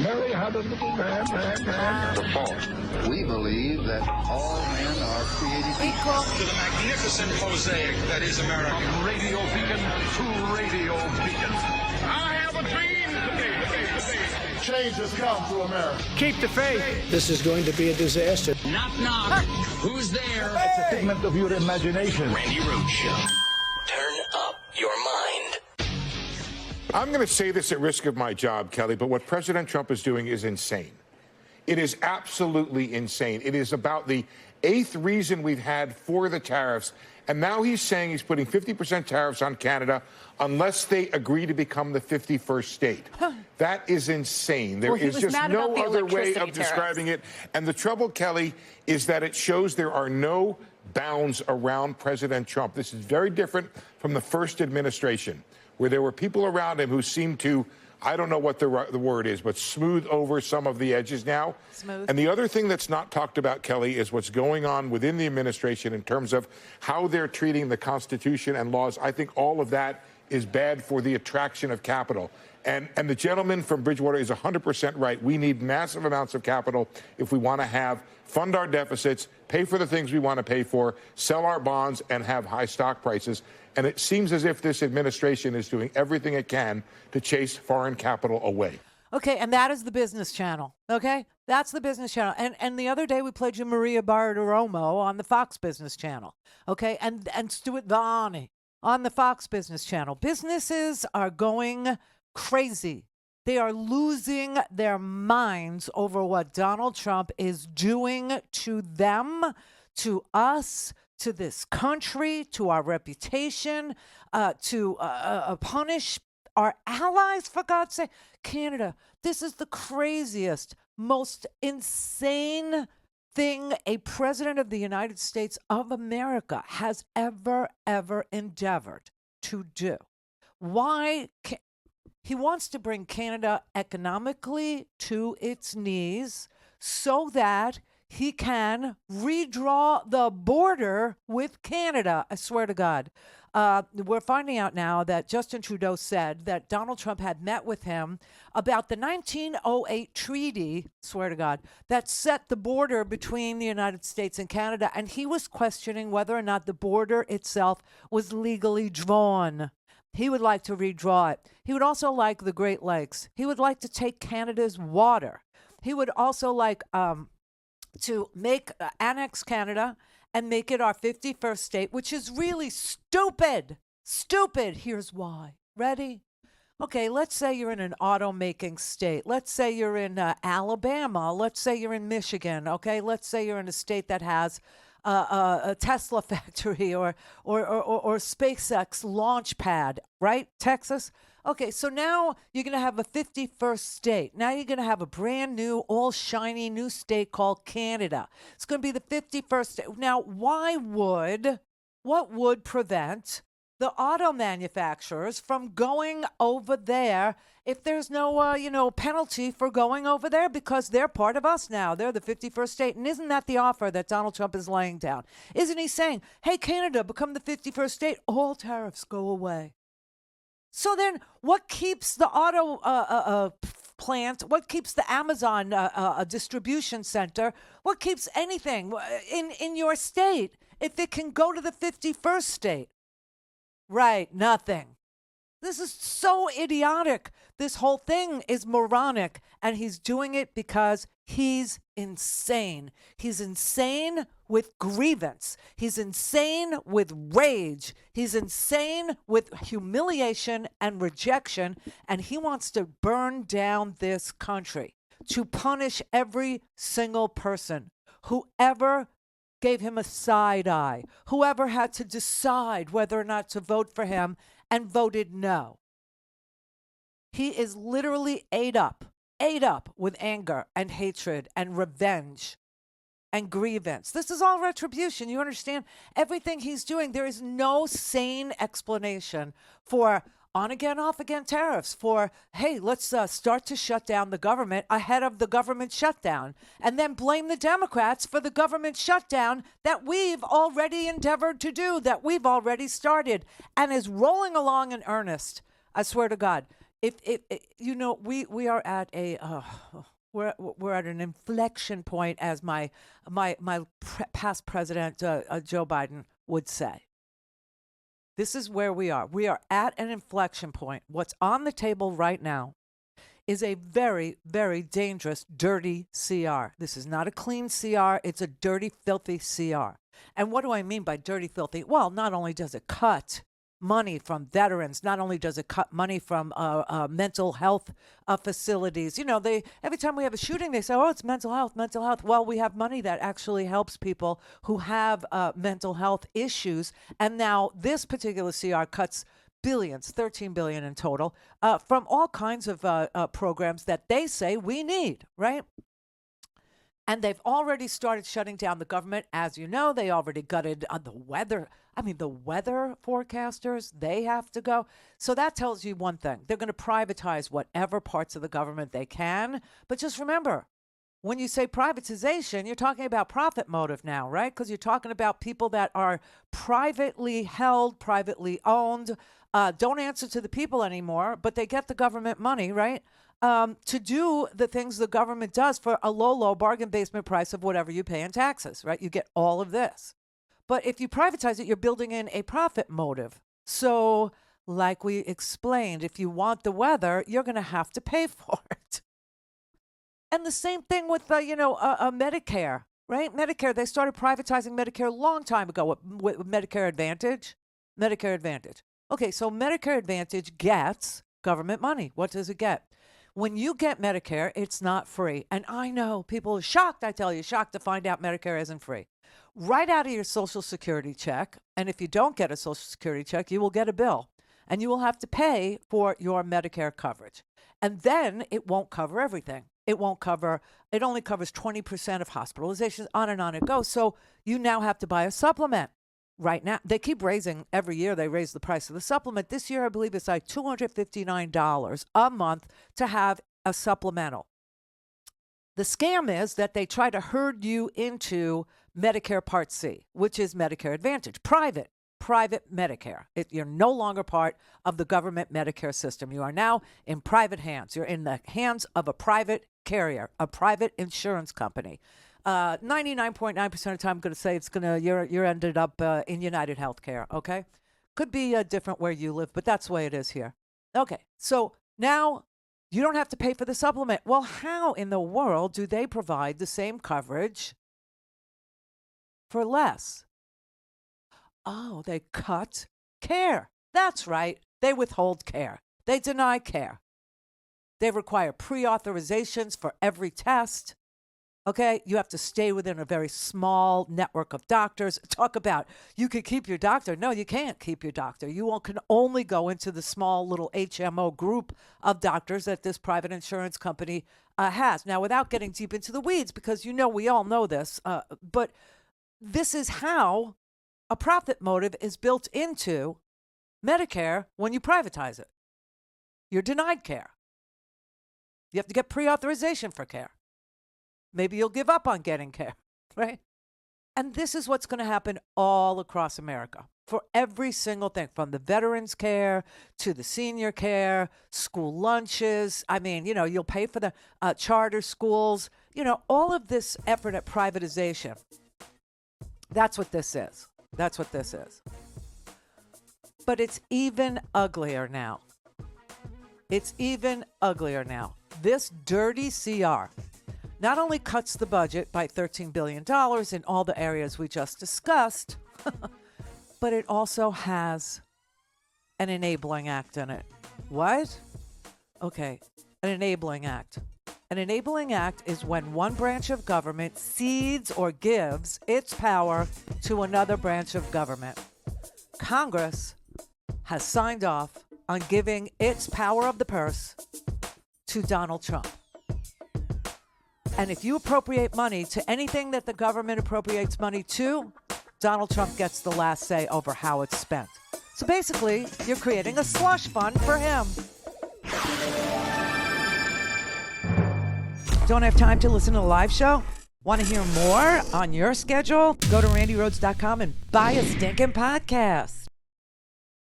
Mary had a little man. The fault. We believe that all men are created equal. To the magnificent mosaic that is America. From radio beacon to radio beacon. I have a dream. Change has come to America. Keep the faith. This is going to be a disaster. Knock, knock. Who's there? It's a figment of your imagination. Randi Rhodes Show. Turn up your mind. I'm going to say this at risk of my job, Kelly, but what President Trump is doing is insane. It is absolutely insane. It is about the 8th reason we've had for the tariffs, and now he's saying he's putting 50% tariffs on Canada unless they agree to become the 51st state. That is insane. There is just no other way of describing it. And the trouble, Kelly, is that it shows there are no bounds around President Trump. This is very different from the first administration, where there were people around him who seemed to, I don't know what the word is, but smooth over some of the edges now. Smooth. And the other thing that's not talked about, Kelly, is what's going on within the administration in terms of how they're treating the Constitution and laws. I think all of that is bad for the attraction of capital. And the gentleman from Bridgewater is 100% right. We need massive amounts of capital if we want to fund our deficits, pay for the things we want to pay for, sell our bonds, and have high stock prices. And it seems as if this administration is doing everything it can to chase foreign capital away. Okay, and that is the business channel, okay? That's the business channel. And the other day we played you Maria Bartiromo on the Fox Business Channel, okay? And Stuart Vani on the Fox Business Channel. Businesses are going crazy. They are losing their minds over what Donald Trump is doing to them, to us, to this country, to our reputation, to punish our allies, for God's sake. Canada, this is the craziest, most insane thing a president of the United States of America has ever endeavored to do. Why? He wants to bring Canada economically to its knees so that he can redraw the border with Canada. I swear to God. We're finding out now that Justin Trudeau said that Donald Trump had met with him about the 1908 treaty, swear to God, that set the border between the United States and Canada. And he was questioning whether or not the border itself was legally drawn. He would like to redraw it. He would also like the Great Lakes. He would like to take Canada's water. He would also like to annex Canada and make it our 51st state, which is really stupid. Stupid. Here's why. Ready? Okay, let's say you're in an auto-making state. Let's say you're in Alabama. Let's say you're in Michigan. Okay, let's say you're in a state that has a Tesla factory or SpaceX launch pad, right? Texas. Okay, so now you're going to have a 51st state. Now you're going to have a brand new, all shiny new state called Canada. It's going to be the 51st state. Now, what would prevent the auto manufacturers from going over there if there's no, penalty for going over there, because they're part of us now. They're the 51st state. And isn't that the offer that Donald Trump is laying down? Isn't he saying, hey, Canada, become the 51st state, all tariffs go away? So then what keeps the auto plant, what keeps the Amazon distribution center, what keeps anything in your state if it can go to the 51st state? Right, nothing. This is so idiotic. This whole thing is moronic, and he's doing it because he's insane. He's insane with grievance. He's insane with rage. He's insane with humiliation and rejection, and he wants to burn down this country to punish every single person who ever gave him a side eye, whoever had to decide whether or not to vote for him and voted no. He is literally ate up with anger and hatred and revenge and grievance. This is all retribution. You understand? Everything he's doing, there is no sane explanation for on-again, off-again tariffs, for, hey, let's start to shut down the government ahead of the government shutdown, and then blame the Democrats for the government shutdown that we've already endeavored to do, that we've already started, and is rolling along in earnest. I swear to God, we are at a we're at an inflection point, as my past president Joe Biden would say. This is where we are. We are at an inflection point. What's on the table right now is a very, very dangerous, dirty CR. This is not a clean CR. It's a dirty, filthy CR. And what do I mean by dirty, filthy? Well, not only does it cut money from veterans, not only does it cut money from mental health facilities. Every time we have a shooting, they say, oh, it's mental health, mental health. Well, we have money that actually helps people who have mental health issues. And now this particular CR cuts billions, 13 billion in total, from all kinds of programs that they say we need, right? And they've already started shutting down the government. As you know, they already gutted the weather. I mean, the weather forecasters, they have to go. So that tells you one thing. They're going to privatize whatever parts of the government they can. But just remember, when you say privatization, you're talking about profit motive now, right? Because you're talking about people that are privately held, privately owned, don't answer to the people anymore, but they get the government money, right? To do the things the government does for a low bargain basement price of whatever you pay in taxes, right? You get all of this. But if you privatize it, you're building in a profit motive. So like we explained, if you want the weather, you're going to have to pay for it. And the same thing with, Medicare, right? Medicare, they started privatizing Medicare a long time ago with Medicare Advantage. Medicare Advantage. Okay, so Medicare Advantage gets government money. What does it get? When you get Medicare, it's not free. And I know people are shocked, I tell you, shocked to find out Medicare isn't free. Right out of your Social Security check, and if you don't get a Social Security check, you will get a bill. And you will have to pay for your Medicare coverage. And then it won't cover everything. It only covers 20% of hospitalizations, on and on it goes. So you now have to buy a supplement. Right now, they keep raising every year. They raise the price of the supplement. This year, I believe it's like $259 a month to have a supplemental. The scam is that they try to herd you into Medicare Part C, which is Medicare Advantage, private Medicare. You're no longer part of the government Medicare system. You are now in private hands. You're in the hands of a private carrier, a private insurance company. 99.9% of the time, I'm going to say you're ended up in United Healthcare, okay? Could be different where you live, but that's the way it is here. Okay, so now you don't have to pay for the supplement. Well, how in the world do they provide the same coverage for less? Oh, they cut care. That's right. They withhold care. They deny care. They require pre-authorizations for every test. Okay, you have to stay within a very small network of doctors. Talk about you could keep your doctor. No, you can't keep your doctor. You can only go into the small little HMO group of doctors that this private insurance company has. Now, without getting deep into the weeds, because we all know this, but this is how a profit motive is built into Medicare when you privatize it. You're denied care. You have to get pre-authorization for care. Maybe you'll give up on getting care, right? And this is what's going to happen all across America for every single thing, from the veterans care to the senior care, school lunches. I mean, you'll pay for the charter schools, all of this effort at privatization. That's what this is. That's what this is. But it's even uglier now. It's even uglier now. This dirty CR not only cuts the budget by $13 billion in all the areas we just discussed, but it also has an enabling act in it. What? Okay, an enabling act. An enabling act is when one branch of government cedes or gives its power to another branch of government. Congress has signed off on giving its power of the purse to Donald Trump. And if you appropriate money to anything that the government appropriates money to, Donald Trump gets the last say over how it's spent. So basically, you're creating a slush fund for him. Don't have time to listen to the live show? Want to hear more on your schedule? Go to RandiRhodes.com and buy a stinking podcast.